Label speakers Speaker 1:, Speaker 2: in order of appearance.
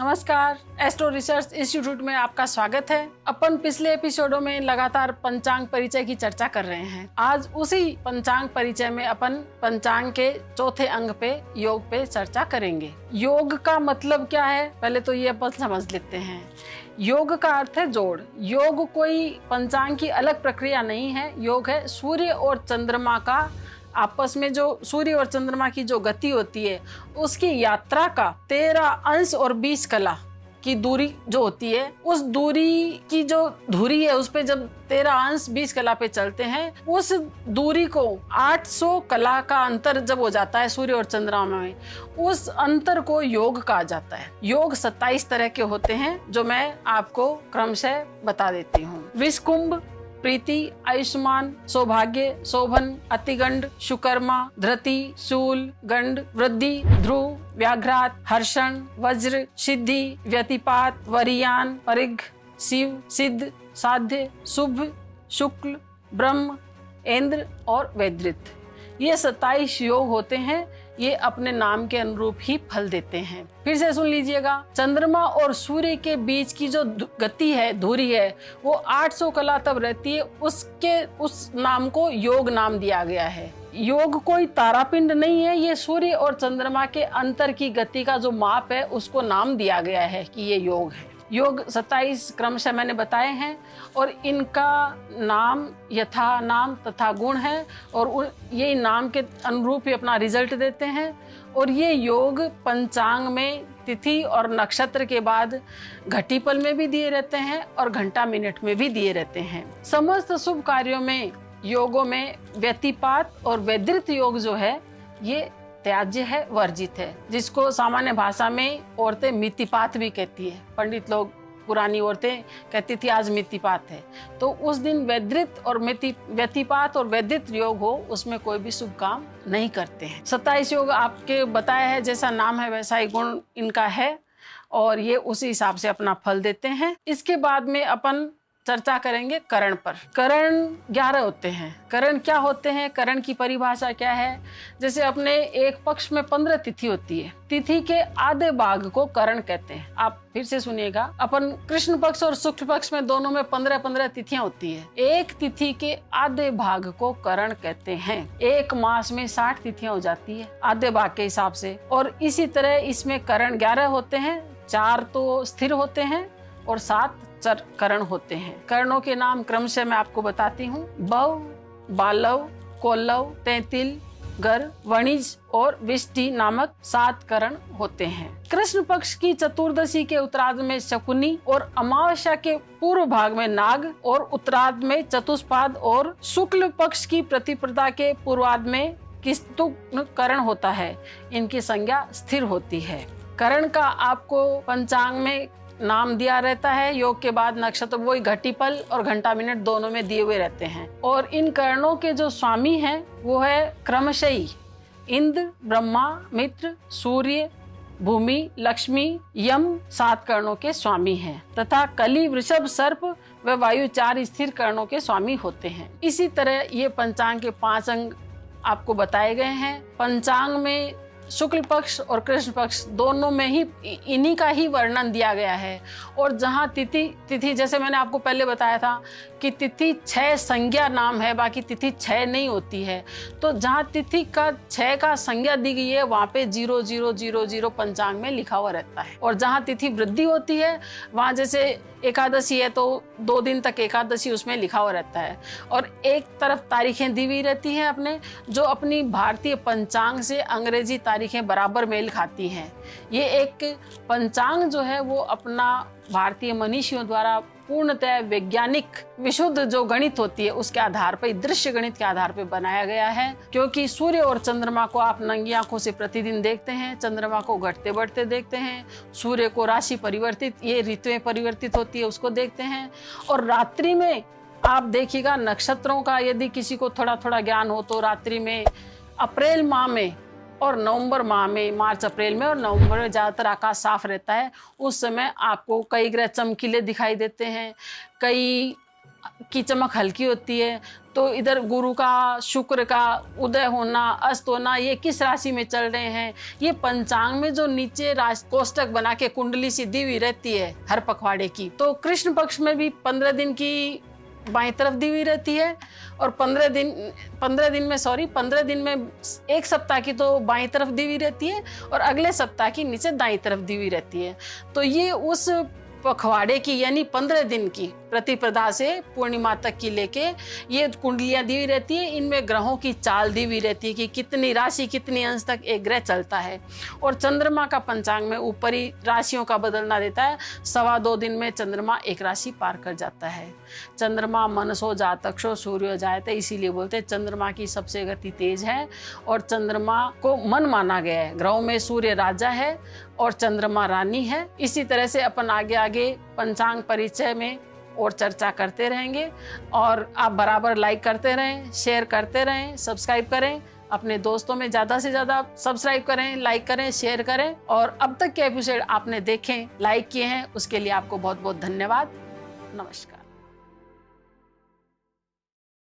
Speaker 1: नमस्कार, astro research institute में आपका स्वागत है। अपन पिछले एपिसोडों में लगातार पंचांग परिचय की चर्चा कर रहे हैं। आज उसी पंचांग परिचय में अपन पंचांग के चौथे अंग पे योग पे चर्चा करेंगे। योग का मतलब क्या है, पहले तो ये अपन समझ लेते हैं। योग का अर्थ है जोड़। योग कोई पंचांग की अलग प्रक्रिया नहीं है। योग है सूर्य और चंद्रमा का आपस में जो सूर्य और चंद्रमा की जो गति होती है उसकी यात्रा का 13 अंश और 20 कला की दूरी जो होती है, उस दूरी की जो धुरी है उस पे जब 13 अंश 20 कला पे चलते हैं, उस दूरी को 800 कला का अंतर जब हो जाता है सूर्य और चंद्रमा में, उस अंतर को योग कहा जाता है। योग 27 तरह के होते हैं जो मैं आपको क्रमशः बता देती हूँ। विषकुंभ, प्रीति, आयुष्मान, सौभाग्य, शोभन, अतिगंड, शुकर्मा, धृति, शूल, गंड, वृद्धि, ध्रुव, व्याघ्रात, हर्षण, वज्र, सिद्धि, व्यतिपात, वरियान, परिघ, शिव, सिद्ध, साध्य, शुभ, शुक्ल, ब्रह्म, इंद्र और वैद्रित। ये 27 योग होते हैं। ये अपने नाम के अनुरूप ही फल देते हैं। फिर से सुन लीजिएगा, चंद्रमा और सूर्य के बीच की जो गति है, धुरी है, वो 800 कला तब रहती है। उस नाम को योग नाम दिया गया है। योग कोई तारापिंड नहीं है, ये सूर्य और चंद्रमा के अंतर की गति का जो माप है उसको नाम दिया गया है कि ये योग है। योग 27 क्रमशः मैंने बताए हैं और इनका नाम यथा नाम तथा गुण है और ये नाम के अनुरूप ही अपना रिजल्ट देते हैं। और ये योग पंचांग में तिथि और नक्षत्र के बाद घटीपल में भी दिए रहते हैं और घंटा मिनट में भी दिए रहते हैं। समस्त शुभ कार्यों में योगों में व्यतिपात और वैद्रित योग जो है ये त्याज्य है, वर्जित है, जिसको सामान्य भाषा में औरतें मितिपात भी कहती है। पंडित लोग, पुरानी औरतें कहती थी आज मितिपात है। तो उस दिन वैद्रित और व्यतिपात और वैद्रित योग हो, उसमें कोई भी शुभ काम नहीं करते हैं। 27 योग आपके बताया है, जैसा नाम है वैसा ही गुण इनका है और ये उसी हिसाब से अपना फल देते हैं। इसके बाद में अपन चर्चा करेंगे करण पर। करण 11 होते हैं। करण क्या होते हैं, करण की परिभाषा क्या है? जैसे अपने एक पक्ष में 15 तिथि होती है, तिथि के आधे भाग को करण कहते हैं। आप फिर से सुनिएगा, अपन कृष्ण पक्ष और शुक्ल पक्ष में दोनों में 15-15 तिथियां होती है। एक तिथि के आधे भाग को करण कहते हैं। एक मास में 60 तिथियां हो जाती है आधे भाग के हिसाब से। और इसी तरह इसमें करण 11 होते हैं। 4 तो स्थिर होते हैं और 7 चर करण होते हैं। करणों के नाम क्रमशः मैं आपको बताती हूँ। बव, बालव, कोल्लव, तैंतिल, गर, वणिज और विष्टि नामक 7 करण होते हैं। कृष्ण पक्ष की चतुर्दशी के उत्तरार्ध में शकुनी और अमावस्या के पूर्व भाग में नाग और उत्तरार्ध में चतुष्पाद और शुक्ल पक्ष की प्रतिपदा के पूर्वार्ध में किस्तु करण होता है। इनकी संज्ञा स्थिर होती है। करण का आपको पंचांग में नाम दिया रहता है। योग के बाद नक्षत्र वही घटीपल और घंटा मिनट दोनों में दिए हुए रहते हैं। और इन करणों के जो स्वामी हैं वो है क्रमशः इंद्र, ब्रह्मा, मित्र, सूर्य, भूमि, लक्ष्मी, यम 7 करणों के स्वामी हैं तथा कली, वृषभ, सर्प व वायु 4 स्थिर करणों के स्वामी होते हैं। इसी तरह ये पंचांग के 5 अंग आपको बताए गए हैं। पंचांग में शुक्ल पक्ष और कृष्ण पक्ष दोनों में ही इन्हीं का ही वर्णन दिया गया है। और जहाँ तिथि जैसे मैंने आपको पहले बताया था कि तिथि 6 संज्ञा नाम है, बाकी तिथि 6 नहीं होती है। तो जहाँ तिथि का 6 का संज्ञा दी गई है वहाँ पे 0000 पंचांग में लिखा हुआ रहता है। और जहाँ तिथि वृद्धि होती है वहाँ जैसे एकादशी है तो 2 दिन तक एकादशी उसमें लिखा हुआ रहता है। और एक तरफ तारीखें दी हुई रहती हैं अपने, जो अपनी भारतीय पंचांग से अंग्रेजी तारीखें बराबर मेल खाती हैं। ये एक पंचांग जो है वो अपना भारतीय मनीषियों द्वारा पूर्णतः वैज्ञानिक विशुद्ध जो गणित होती है उसके आधार पर, दृश्य गणित के आधार पर बनाया गया है। क्योंकि सूर्य और चंद्रमा को आप नंगी आंखों से प्रतिदिन देखते हैं, चंद्रमा को घटते बढ़ते देखते हैं, सूर्य को राशि परिवर्तित, ये ऋतुएं परिवर्तित होती है उसको देखते हैं। और रात्रि में आप देखिएगा नक्षत्रों का यदि किसी को थोड़ा थोड़ा ज्ञान हो तो रात्रि में अप्रैल माह में और नवंबर माह में, मार्च अप्रैल में और नवंबर में ज़्यादातर आकाश साफ रहता है। उस समय आपको कई ग्रह चमकीले दिखाई देते हैं, कई की चमक हल्की होती है, तो इधर गुरु का, शुक्र का उदय होना, अस्त होना, ये किस राशि में चल रहे हैं, ये पंचांग में जो नीचे कोष्टक बना के कुंडली सी दी हुई रहती है हर पखवाड़े की। तो कृष्ण पक्ष में भी 15 दिन की बाईं तरफ दी हुई रहती है, और 15 दिन में एक सप्ताह की तो बाईं तरफ दी हुई रहती है, और अगले सप्ताह की नीचे दाईं तरफ दी हुई रहती है। तो ये उस पखवाड़े की यानी 15 दिन की प्रतिपदा से पूर्णिमा तक की लेके ये कुंडलियां दी हुई रहती है। इनमें ग्रहों की चाल दी हुई रहती है कि कितनी राशि, कितनी अंश तक एक ग्रह चलता है। और चंद्रमा का पंचांग में ऊपरी राशियों का बदलना देता है। 2.25 दिन में चंद्रमा एक राशि पार कर जाता है। चंद्रमा मनसो जातक्षो सूर्यो जायते, इसीलिए बोलते हैं चंद्रमा की सबसे गति तेज है, और चंद्रमा को मन माना गया है। ग्रहों में सूर्य राजा है और चंद्रमा रानी है। इसी तरह से अपन आगे आगे पंचांग परिचय में और चर्चा करते रहेंगे, और आप बराबर लाइक करते रहें, शेयर करते रहें, सब्सक्राइब करें, अपने दोस्तों में ज़्यादा से ज़्यादा सब्सक्राइब करें, लाइक करें, शेयर करें। और अब तक के एपिसोड आपने देखें, लाइक किए हैं, उसके लिए आपको बहुत बहुत धन्यवाद। नमस्कार।